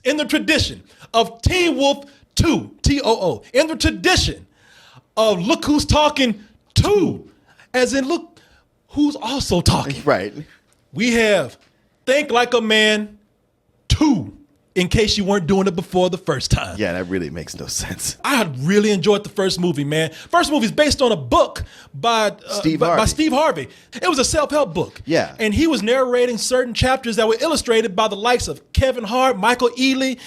in the tradition of Teen Wolf 2, T-O-O, in the tradition of Look Who's Talking 2, as in look who's also talking. Right. We have Think Like a Man 2, in case you weren't doing it before the first time. Yeah, that really makes no sense. I really enjoyed the first movie, man. First movie is based on a book by Steve Harvey. It was a self-help book. Yeah. And he was narrating certain chapters that were illustrated by the likes of Kevin Hart, Michael Ealy,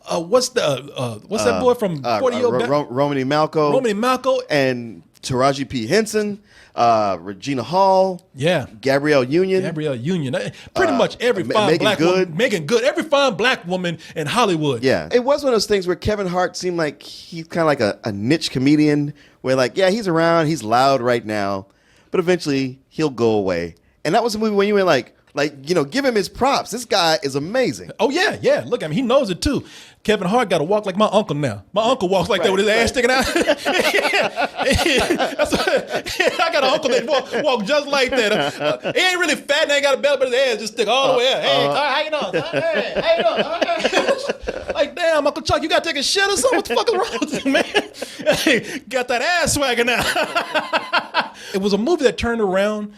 what's that boy from 40 Year Old Romany Malco. Romany Malco. And Taraji P. Henson, Regina Hall, Gabrielle Union. Pretty much every fine black woman. Megan Good. Every fine black woman in Hollywood. Yeah. It was one of those things where Kevin Hart seemed like he's kind of like a niche comedian where like, yeah, he's around, he's loud right now, but eventually he'll go away. And that was a movie when you were like, give him his props. This guy is amazing. Oh, yeah. Look, I mean, he knows it, too. Kevin Hart got to walk like my uncle now. My uncle walks like that with his ass sticking out. I got an uncle that walk just like that. He ain't really fat and ain't got a belly, but his ass just stick all the way out. Hey, how you doing? Hey, how you doing? Like, damn, Uncle Chuck, you got to take a shit or something? What the fuck is wrong with you, man? Hey, got that ass swagger now. It was a movie that turned around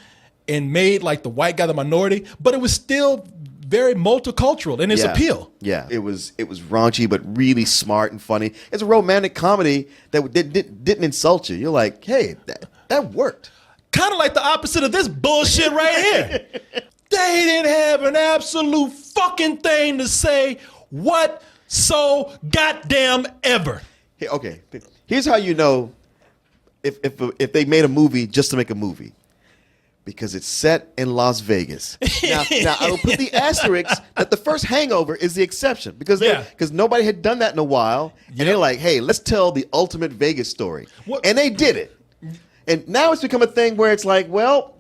and made like the white guy the minority, but it was still very multicultural in its appeal. Yeah, it was raunchy, but really smart and funny. It's a romantic comedy that didn't insult you. You're like, hey, that worked. Kind of like the opposite of this bullshit right here. They didn't have an absolute fucking thing to say what so goddamn ever. Hey, okay, here's how you know if they made a movie just to make a movie. Because it's set in Las Vegas. Now I will put the asterisk that the first Hangover is the exception because nobody had done that in a while, and they're like, "Hey, let's tell the ultimate Vegas story," and they did it. And now it's become a thing where it's like, well,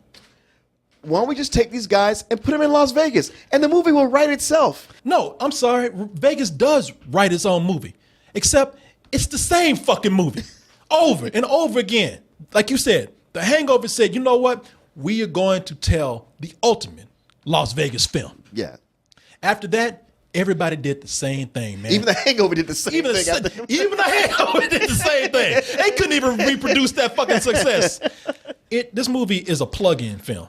why don't we just take these guys and put them in Las Vegas, and the movie will write itself? No, I'm sorry, Vegas does write its own movie, except it's the same fucking movie over and over again. Like you said, the Hangover said, you know what? We are going to tell the ultimate Las Vegas film. Yeah. After that, everybody did the same thing, man. Even the Hangover did the same thing. Even the Hangover did the same thing. They couldn't even reproduce that fucking success. This movie is a plug-in film.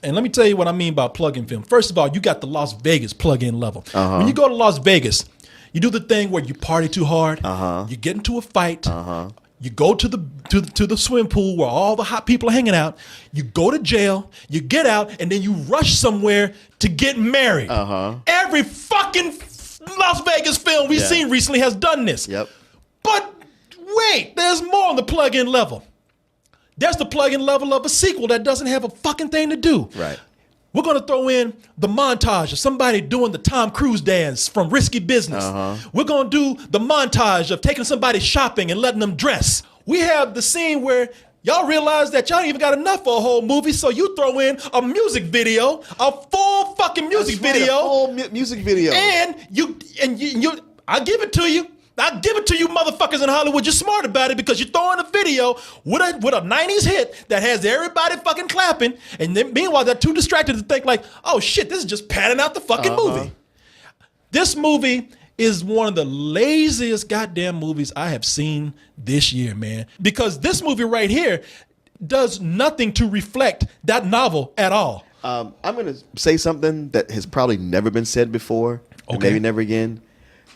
And let me tell you what I mean by plug-in film. First of all, you got the Las Vegas plug-in level. When you go to Las Vegas, you do the thing where you party too hard, you get into a fight, you go to the swim pool where all the hot people are hanging out. You go to jail. You get out, and then you rush somewhere to get married. Every fucking Las Vegas film we've seen recently has done this. Yep. But wait, there's more on the plug-in level. There's the plug-in level of a sequel that doesn't have a fucking thing to do. Right. We're going to throw in the montage of somebody doing the Tom Cruise dance from Risky Business. We're going to do the montage of taking somebody shopping and letting them dress. We have the scene where y'all realize that y'all ain't even got enough for a whole movie, so you throw in a music video, a full fucking music video. A full music video. And you, I give it to you. I give it to you motherfuckers in Hollywood. You're smart about it because you're throwing a video with a 90s hit that has everybody fucking clapping. And then meanwhile, they're too distracted to think like, oh shit, this is just padding out the fucking movie. This movie is one of the laziest goddamn movies I have seen this year, man. Because this movie right here does nothing to reflect that novel at all. I'm going to say something that has probably never been said before, and maybe never again.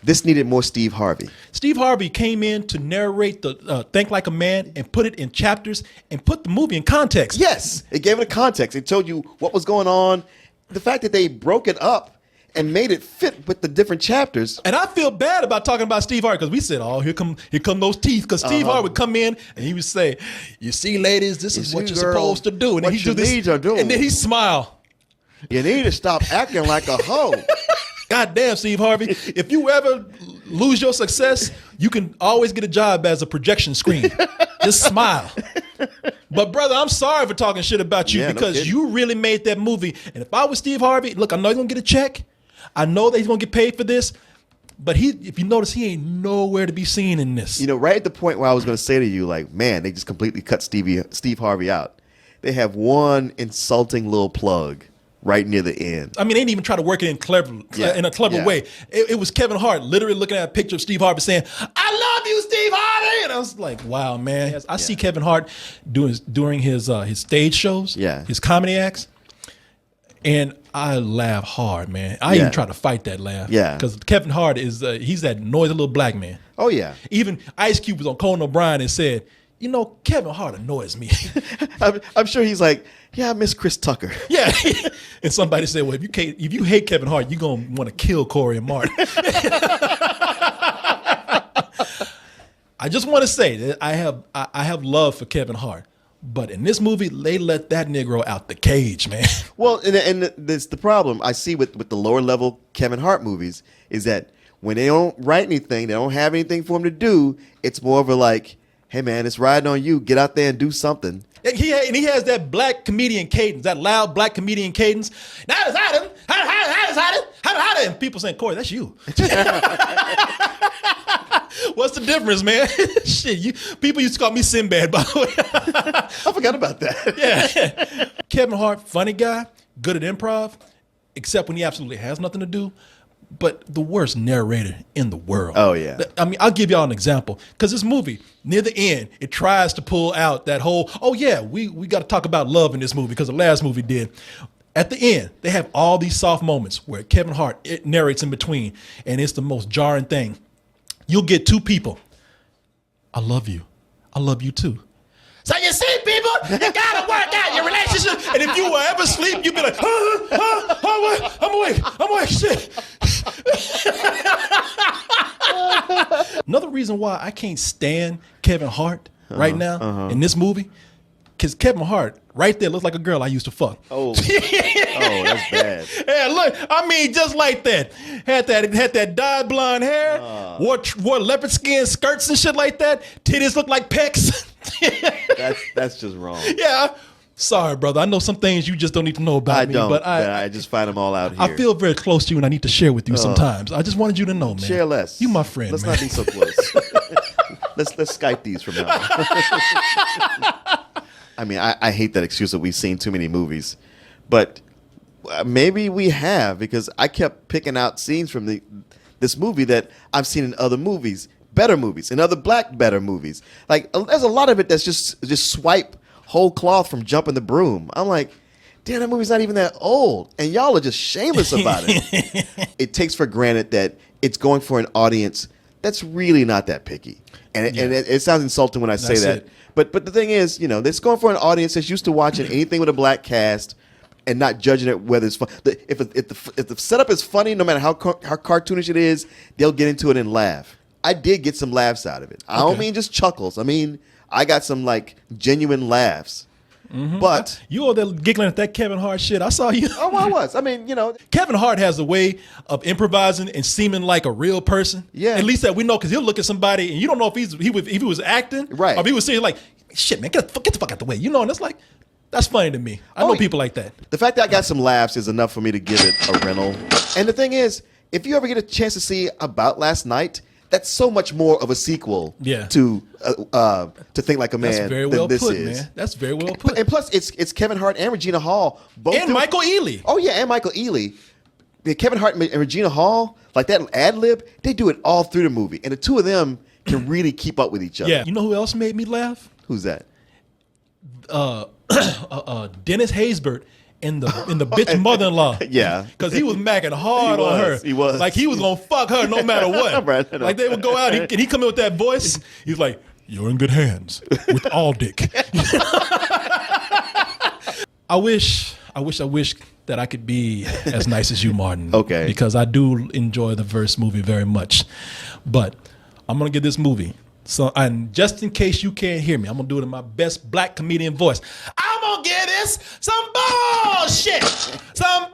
This needed more Steve Harvey. Steve Harvey came in to narrate the Think Like a Man and put it in chapters and put the movie in context. Yes, it gave it a context. It told you what was going on. The fact that they broke it up and made it fit with the different chapters. And I feel bad about talking about Steve Harvey because we said, oh, here come those teeth. Because Steve Harvey would come in and he would say, you see, ladies, this is what you're supposed to do. And then he'd do this, and then he'd smile. You need to stop acting like a hoe. God damn, Steve Harvey. If you ever lose your success, you can always get a job as a projection screen. Just smile. But brother, I'm sorry for talking shit about you because you really made that movie. And if I was Steve Harvey, look, I know he's going to get a check. I know that he's going to get paid for this. But if you notice, he ain't nowhere to be seen in this. You know, right at the point where I was going to say to you, like, man, they just completely cut Steve Harvey out. They have one insulting little plug right near the end. I mean, they didn't even try to work it in in a clever way. It was Kevin Hart literally looking at a picture of Steve Harvey saying, "I love you, Steve Harvey," and I was like, "Wow, man!" I see Kevin Hart during his stage shows, his comedy acts, and I laugh hard, man. I even try to fight that laugh, because Kevin Hart he's that noisy little black man. Oh yeah. Even Ice Cube was on Conan O'Brien and said, "You know, Kevin Hart annoys me." I'm sure he's like, "Yeah, I miss Chris Tucker." Yeah. And somebody said, "Well, if you hate Kevin Hart, you're gonna want to kill Corey and Martin." I just want to say that I have love for Kevin Hart, but in this movie, they let that Negro out the cage, man. Well, and that's the problem I see with the lower level Kevin Hart movies is that when they don't write anything, they don't have anything for him to do. It's more of a like, "Hey man, it's riding on you. Get out there and do something." And he has that black comedian cadence, that loud black comedian cadence. That is Adam. How and people saying, "Corey, that's you." What's the difference, man? Shit, people used to call me Sinbad, by the way. I forgot about that. Yeah. Kevin Hart, funny guy, good at improv, except when he absolutely has nothing to do. But the worst narrator in the world. Oh, yeah. I mean, I'll give y'all an example. Because this movie, near the end, it tries to pull out that whole, oh, yeah, we got to talk about love in this movie because the last movie did. At the end, they have all these soft moments where Kevin Hart, it narrates in between. And it's the most jarring thing. You'll get two people. "I love you. I love you too." So you see, people, you gotta work out your relationship. And if you were ever asleep, you'd be like, I'm awake, shit. Another reason why I can't stand Kevin Hart right now in this movie, because Kevin Hart right there looks like a girl I used to fuck. Oh, that's bad. Yeah, look, I mean, just like that. Had that dyed blonde hair, wore leopard skin skirts and shit like that. Titties look like pecs. That's just wrong. Yeah. Sorry, brother. I know some things you just don't need to know about me. But I just find them all out here. I feel very close to you and I need to share with you sometimes. I just wanted you to know, man. Share less. You my friend, Let's man. not be so close. let's Skype these from now on. I mean, I hate that excuse that we've seen too many movies. But maybe we have, because I kept picking out scenes from this movie that I've seen in other movies, better movies, in other black better movies. Like, there's a lot of it that's just swipe whole cloth from Jumping the Broom. I'm like, damn, that movie's not even that old, and y'all are just shameless about it. It takes for granted that it's going for an audience that's really not that picky, and it sounds insulting when I say that. But the thing is, you know, it's going for an audience that's used to watching anything with a black cast and not judging it whether it's fun. If the setup is funny, no matter how cartoonish it is, they'll get into it and laugh. I did get some laughs out of it. I don't mean just chuckles. I mean, I got some like genuine laughs. Mm-hmm. But you over there giggling at that Kevin Hart shit. I saw you. Oh, I was. I mean, you know, Kevin Hart has a way of improvising and seeming like a real person. Yeah. At least that we know, because he'll look at somebody and you don't know if he was acting, right? Or if he was saying like, "Shit, man, get the fuck out the way," you know. And it's like, that's funny to me. I know people like that. The fact that I got some laughs is enough for me to give it a rental. And the thing is, if you ever get a chance to see About Last Night, that's so much more of a sequel to Think Like a Man. That's very well than this put, is. man. That's very well put. And plus, it's Kevin Hart and Regina Hall. Both Michael Ealy. Oh, yeah, and Michael Ealy. Kevin Hart and Regina Hall, like that ad lib, they do it all through the movie. And the two of them can really keep up with each other. Yeah. You know who else made me laugh? Who's that? Dennis Haysbert in the bitch mother-in-law. Yeah. Because he was macking hard on her. He was. Like he was going to fuck her no matter what. Right. Like they would go out and he come in with that voice. He's like, "You're in good hands with all dick." I wish that I could be as nice as you, Martin. Okay. Because I do enjoy the Verse movie very much. But I'm going to give this movie. So, and just in case you can't hear me, I'm going to do it in my best black comedian voice. I'm going to give this some bullshit. Some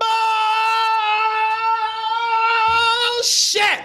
bullshit.